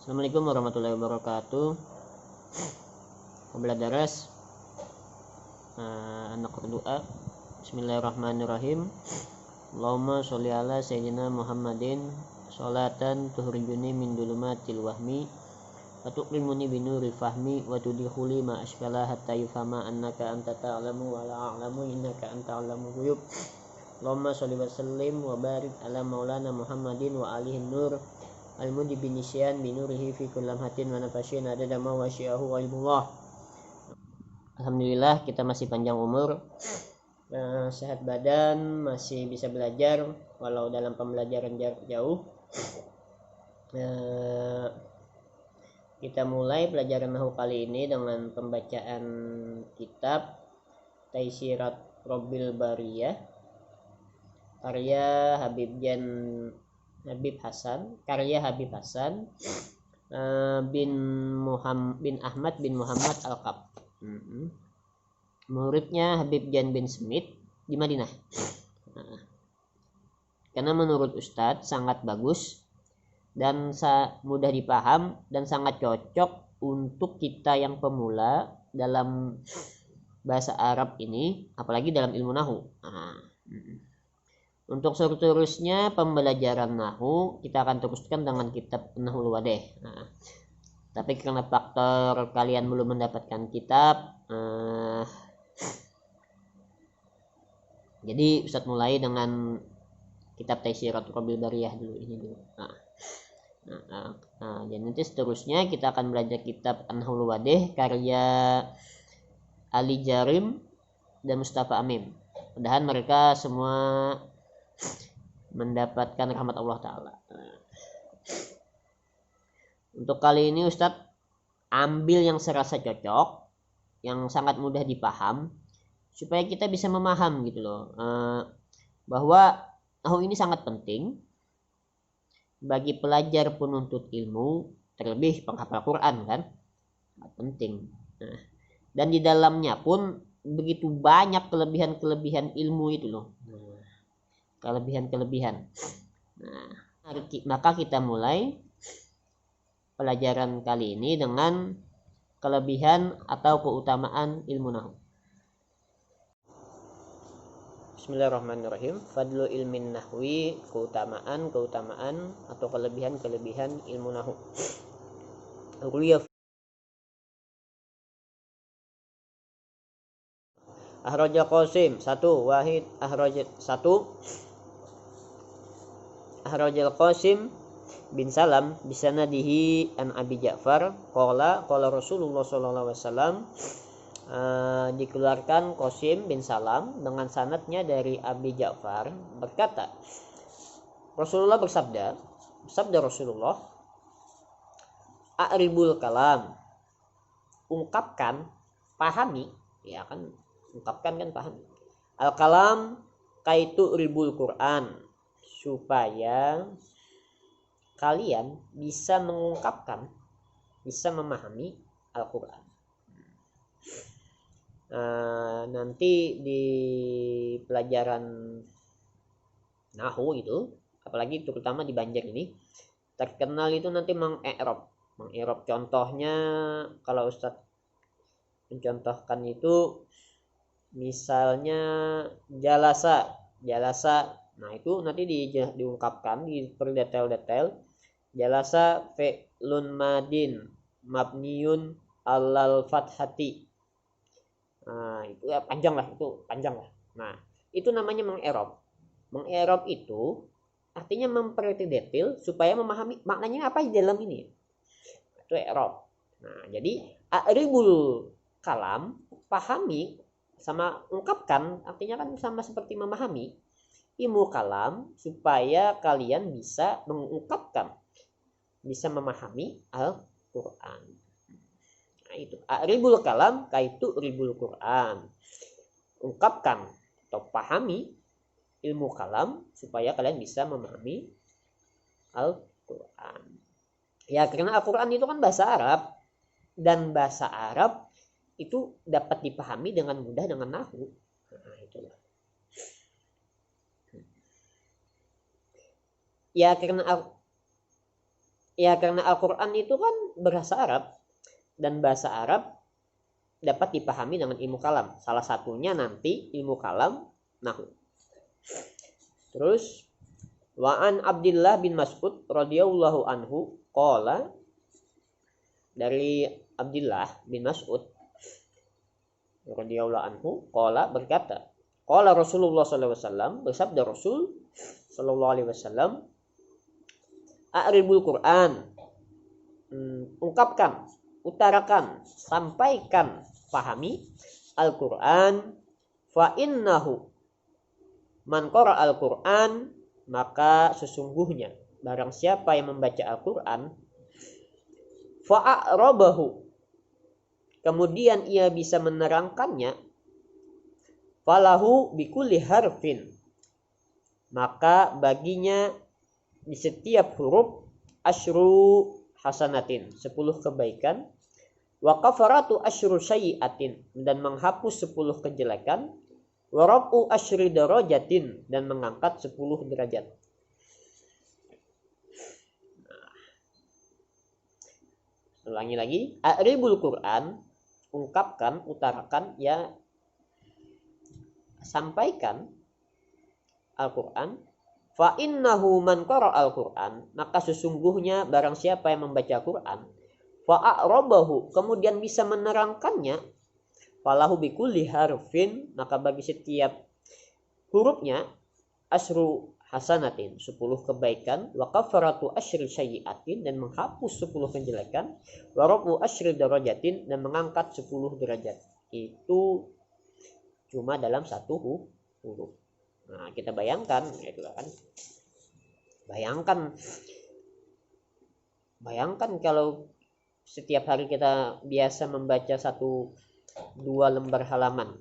Assalamualaikum warahmatullahi wabarakatuh. Qabla daras anak berdoa. Bismillahirrahmanirrahim. Allahumma sholli ala sayyidina Muhammadin sholatan tuhrijuni min dulumatil wahmi wa tuqrimuni binuril fahmi wa tudkhuli ma ashkala hatta yufhama annaka anta ta'lamu wa la a'lamu innaka anta a'lamul ghuyub. Allahumma sholli wa sallim wa barik ala maulana Muhammadin wa alihi nur al-mudi binisyan binurihi fi kullam hatin wa nafasyin adada ma wasyi'ahu ilmullah. Alhamdulillah kita masih panjang umur, sehat badan, masih bisa belajar walau dalam pembelajaran jarak jauh. Kita mulai pelajaran nahwu kali ini dengan pembacaan kitab Taisirat Robbil Bariyah karya Habib Hasan bin Ahmad bin Muhammad Al-Kab. Muridnya Habib Jan bin Smith di Madinah. Karena menurut Ustadz sangat bagus dan mudah dipaham dan sangat cocok untuk kita yang pemula dalam bahasa Arab ini, apalagi dalam ilmu nahwu. Untuk seterusnya pembelajaran nahwu kita akan teruskan dengan kitab Nahwul Wadih. Tapi karena faktor kalian belum mendapatkan kitab, jadi Ustadz mulai dengan kitab Taisirat Robbil Bariyah dulu ini dulu. Dan nanti seterusnya kita akan belajar kitab Nahwul Wadih karya Ali Jarim dan Mustafa Amim. Mudah-mudahan mereka semua mendapatkan rahmat Allah Ta'ala. Untuk kali ini Ustadz ambil yang serasa cocok, yang sangat mudah dipaham, supaya kita bisa memaham gitu loh, bahwa nahwu ini sangat penting bagi pelajar penuntut ilmu, terlebih penghafal Quran kan, sangat penting. Dan di dalamnya pun begitu banyak kelebihan-kelebihan ilmu itu loh. Kelebihan-kelebihan. Maka kita mulai pelajaran kali ini dengan kelebihan atau keutamaan ilmu nahwu. Bismillahirrahmanirrahim. Fadlu ilmin nahwi, keutamaan atau kelebihan-kelebihan ilmu nahwu. Ahraja Qasim 1 wahid Ahrajal Qasim bin Salam bisanadihi an Abi Ja'far qala Rasulullah sallallahu alaihi wasallam. Dikeluarkan Qasim bin Salam dengan sanadnya dari Abi Ja'far berkata, Rasulullah bersabda Rasulullah, a'ribul kalam, ungkapkan, pahami, ya kan, ungkapkan kan pahami. Al kalam kaitu ribul Quran, supaya kalian bisa mengungkapkan, bisa memahami Al-Quran. Nanti di pelajaran nahwu itu, apalagi terutama di Banjar ini, terkenal itu nanti mengi'rab. Contohnya kalau Ustadz mencontohkan itu, misalnya jalasa. Nah itu nanti diungkapkan, detail. Jalasa fi'lun madin mabniun alal fathati. Nah itu ya panjang lah. Nah itu namanya mengi'rab. Mengi'rab itu artinya memperhati detail supaya memahami maknanya apa di dalam ini. Itu i'rab. Nah jadi a'ribul kalam, pahami sama ungkapkan, artinya kan sama seperti memahami ilmu kalam, supaya kalian bisa mengungkapkan, bisa memahami Al-Quran. Nah itu a'ribul kalam kaitu ribul Quran, ungkapkan atau pahami ilmu kalam supaya kalian bisa memahami Al-Quran. Ya karena Al-Quran itu kan bahasa Arab, dan bahasa Arab itu dapat dipahami dengan mudah dengan nahwu. Nah itulah. Ya karena Ya karena Al-Quran itu kan bahasa Arab, dan bahasa Arab dapat dipahami dengan ilmu kalam. Salah satunya nanti ilmu kalam nahwu. Terus wa an Abdullah bin Mas'ud radhiyallahu anhu qala, dari Abdullah bin Mas'ud radhiyallahu anhu qala berkata, qala Rasulullah sallallahu alaihi wasallam, bersabda Rasul sallallahu alaihi wasallam, a'ribul Quran, ungkapkan, utarakan, sampaikan, pahami Al-Quran, fa innahu man qara Al-Quran, maka sesungguhnya barang siapa yang membaca Al-Quran, fa'arabahu, kemudian ia bisa menerangkannya, falahu bikulli harfin, maka baginya di setiap huruf asyru hasanatin, 10 kebaikan, wa kafaratu asyru sayyiatin, dan menghapus 10 kejelekan, wa rafu asyri darajatin, dan mengangkat 10 derajat. Ulangi lagi, a'ribul Quran, ungkapkan, utarakan, ya sampaikan Al-Quran, fa innahu man qara Al-Quran, maka sesungguhnya barang siapa yang membaca Quran, fa a'rabahu, kemudian bisa menerangkannya, falahu bikulli harfin, maka bagi setiap hurufnya asyru hasanatin, 10 kebaikan, wa kafaratu asyri sayyiatin, dan menghapus 10 kejelekan, wa rafu asyri darajatin, dan mengangkat 10 derajat. Itu cuma dalam satu huruf. Nah, kita bayangkan, itu kan. Bayangkan kalau setiap hari kita biasa membaca 1-2 lembar halaman.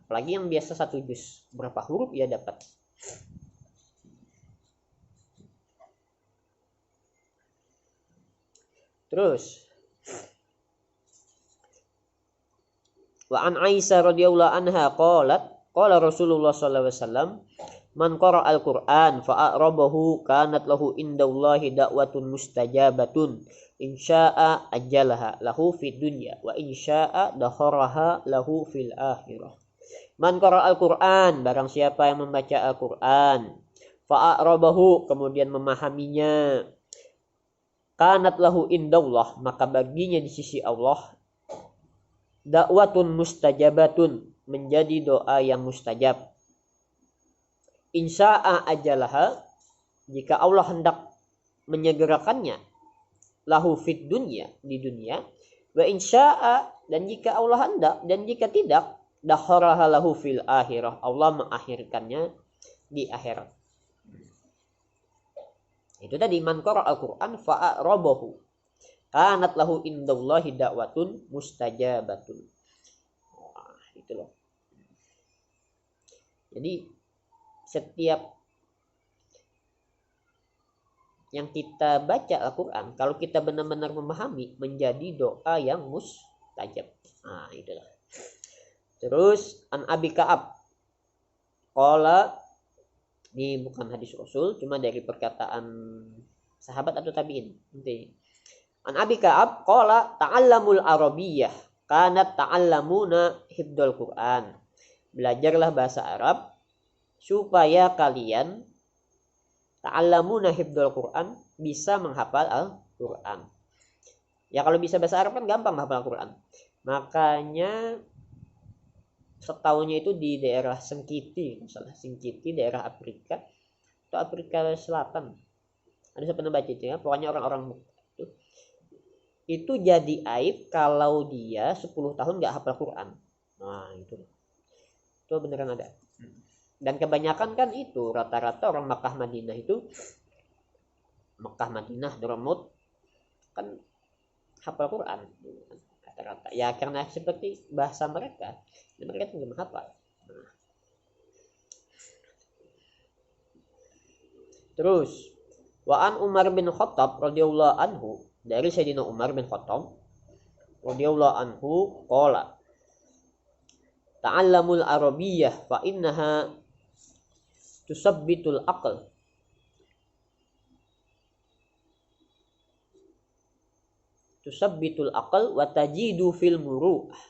Apalagi yang biasa 1 juz, berapa huruf ya dapat? Terus wa an Aisyah radhiyallahu anha qalat, qala Rasulullah sallallahu alaihi wasallam, man qara al-Qur'an fa a'rabahu kanat lahu indallahi da'watun mustajabatun insya'a ajalaha lahu fid dunya wa insya'a dakharaha lahu fil akhirah. Man qara al-Qur'an, barang siapa yang membaca Al-Qur'an, fa a'rabahu, kemudian memahaminya, kanat lahu indallah, maka baginya di sisi Allah da'watun mustajabatun, menjadi doa yang mustajab. Insya'a ajalaha, jika Allah hendak menyegerakannya, lahu fid dunya, di dunia, wa insya'a, dan jika Allah hendak, dan jika tidak, dakharaha lahu fil akhirah, Allah mengakhirkannya di akhirat. Itu tadi, man qara al-Qur'an fa'arabahu kanat lahu indallahi da'watun mustajabatun. Wah, itu loh. Jadi setiap yang kita baca Al-Quran, kalau kita benar-benar memahami, menjadi doa yang mustajab. Nah, itulah. Terus an Abi Ka'ab qala, ini bukan hadis Rasul, cuma dari perkataan sahabat atau tabi'in. Nanti. An Abi Ka'ab qala ta'allamul arabiyyah kanat ta'allamuna hifdzul Qur'an. Belajarlah bahasa Arab supaya kalian ta'allamuna hifdzul Qur'an, bisa menghafal Al-Qur'an. Ya kalau bisa bahasa Arab kan gampang menghafal Al-Qur'an. Makanya setahunnya itu di daerah Sengkiti, misalnya Sengkiti, daerah Afrika atau Afrika Selatan. Ada saya pernah baca itu ya, pokoknya orang-orang itu jadi aib kalau dia 10 tahun nggak hafal Quran. Nah itu beneran ada. Dan kebanyakan kan itu rata-rata orang Makkah Madinah itu, Makkah Madinah Dramut kan hafal Quran rata-rata. Ya karena seperti bahasa mereka itu nggak menghafal. Nah. Terus wa an Umar bin Khattab radhiyallahu anhu, dari Sayyidina Umar bin Khattab radhiyallahu anhu qala ta'allamul arabiyyah fa innaha tusabbitul aql. tusabbitul aqal wa tajidu fil muru'ah.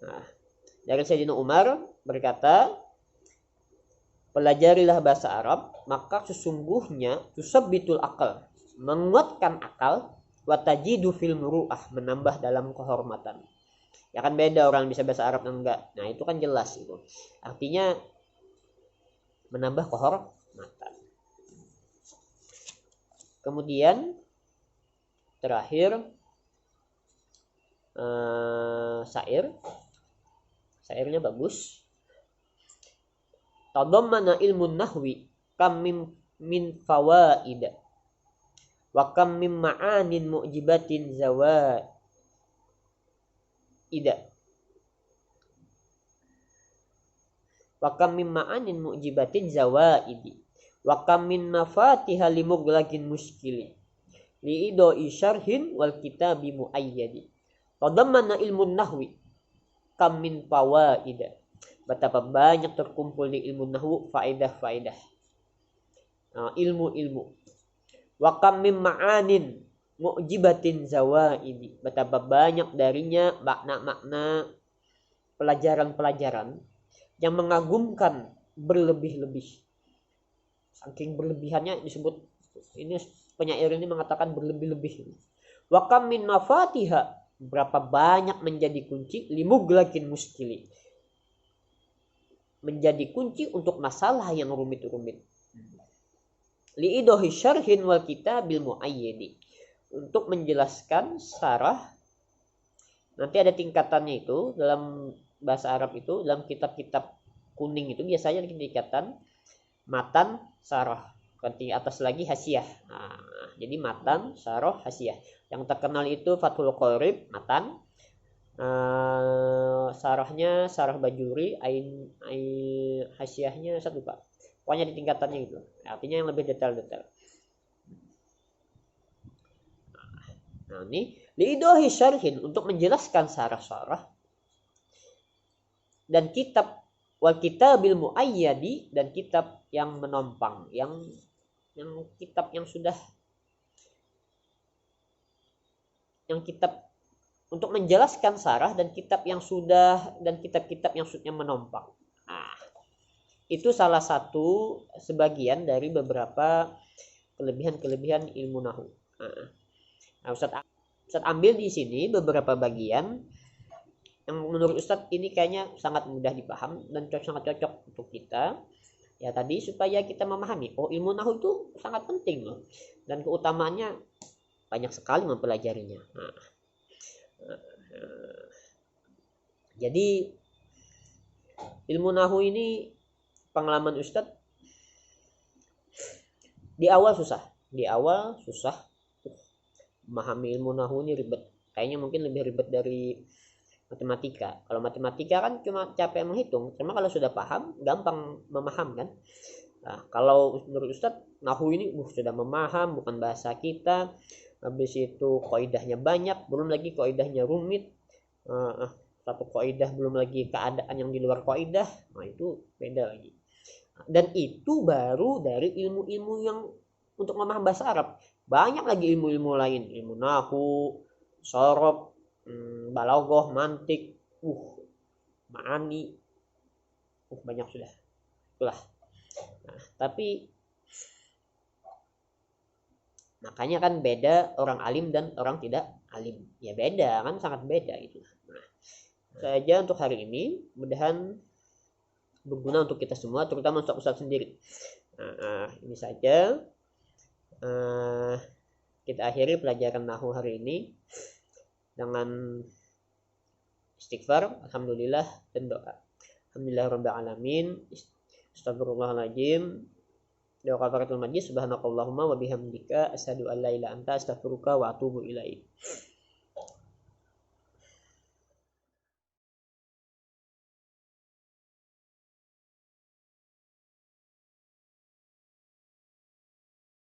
Nah, dari Sayyidina Umar berkata, pelajarilah bahasa Arab, maka sesungguhnya tusabbitul aqal, menguatkan akal, wa tajidu fil muru'ah, menambah dalam kehormatan. Ya kan beda orang bisa bahasa Arab dan enggak. Nah, itu kan jelas itu. Artinya menambah kehormatan. Kemudian terakhir syairnya bagus. Tadammana ilmun nahwi kam min fawaid wa kam min ma'anin mu'jibatin zawaid. Wa kam min ma'anin mu'jibatin zawaidi wa kam min mafatiha limughlaqin muskili li idoi syarhin wal kitabi muayyadi. Tadammana ilmun nahwi kam min fawaid. Betapa banyak terkumpul di ilmu nahwu faedah-faedah, ilmu-ilmu. Wa kam min ma'anin mu'jibatin zawaidi. Betapa banyak darinya makna-makna, pelajaran-pelajaran yang mengagumkan berlebih-lebih. Saking berlebihannya disebut, ini penyair ini mengatakan berlebih-lebih. Wa kam min mafatiha, berapa banyak menjadi kunci, limughlaqin muskili, menjadi kunci untuk masalah yang rumit-rumit. Li'idohi syarhin wal kitabil muayyadi, untuk menjelaskan syarah. Nanti ada tingkatannya itu dalam bahasa Arab itu, dalam kitab-kitab kuning itu biasanya tingkatan matan, syarah. Di atas lagi hasyiah. Nah, jadi matan, syarah, hasyiah. Yang terkenal itu Fathul Qorib, matan. Sarahnya Sarah Bajuri, hasyiahnya satu Pak. Pokoknya di tingkatannya itu. Artinya yang lebih detail-detail. Nah, ini liidohi syarhin, untuk menjelaskan sarah-sarah, dan kitab wal kitabil muayyadi, dan kitab yang menopang, yang kitab yang sudah, yang kitab untuk menjelaskan sarah, dan kitab yang sudah, dan kitab-kitab yang sudah menopang. Nah, itu salah satu sebagian dari beberapa kelebihan-kelebihan ilmu nahwu. Nah, Ustaz ambil di sini beberapa bagian yang menurut Ustaz ini kayaknya sangat mudah dipaham dan sangat cocok untuk kita. Ya tadi supaya kita memahami, oh ilmu nahwu itu sangat penting loh, dan keutamaannya banyak sekali mempelajarinya. Jadi ilmu nahwu ini, pengalaman Ustadz, di awal susah memahami ilmu nahwu ini, ribet. Kayaknya mungkin lebih ribet dari matematika. Kalau matematika kan cuma capek menghitung, cuma kalau sudah paham gampang memaham kan. Nah, kalau menurut Ustadz, nahwu ini sudah memaham, bukan bahasa kita. Habis itu kaidahnya banyak, belum lagi kaidahnya rumit. Satu kaidah belum lagi keadaan yang di luar kaidah. Nah, itu beda lagi. Dan itu baru dari ilmu-ilmu yang untuk memaham bahasa Arab. Banyak lagi ilmu-ilmu lain, ilmu nahwu, sorof, balaghah, mantik, ma'ani, banyak sudah. Itulah. Nah, tapi makanya kan beda orang alim dan orang tidak alim. Ya beda kan, sangat beda gitu. Nah, saja untuk hari ini, mudah-mudahan berguna untuk kita semua, terutama untuk Ustaz sendiri. Nah, ini saja kita akhiri pelajaran nahwu hari ini dengan istighfar, alhamdulillah, dan doa. Alhamdulillahirabbil alamin. Astagfirullahaladzim. Doa kafaratul majlis. Subhanakallahumma wa bihamdika asyhadu an la ilaha illa anta astaghfiruka wa atubu ilaik.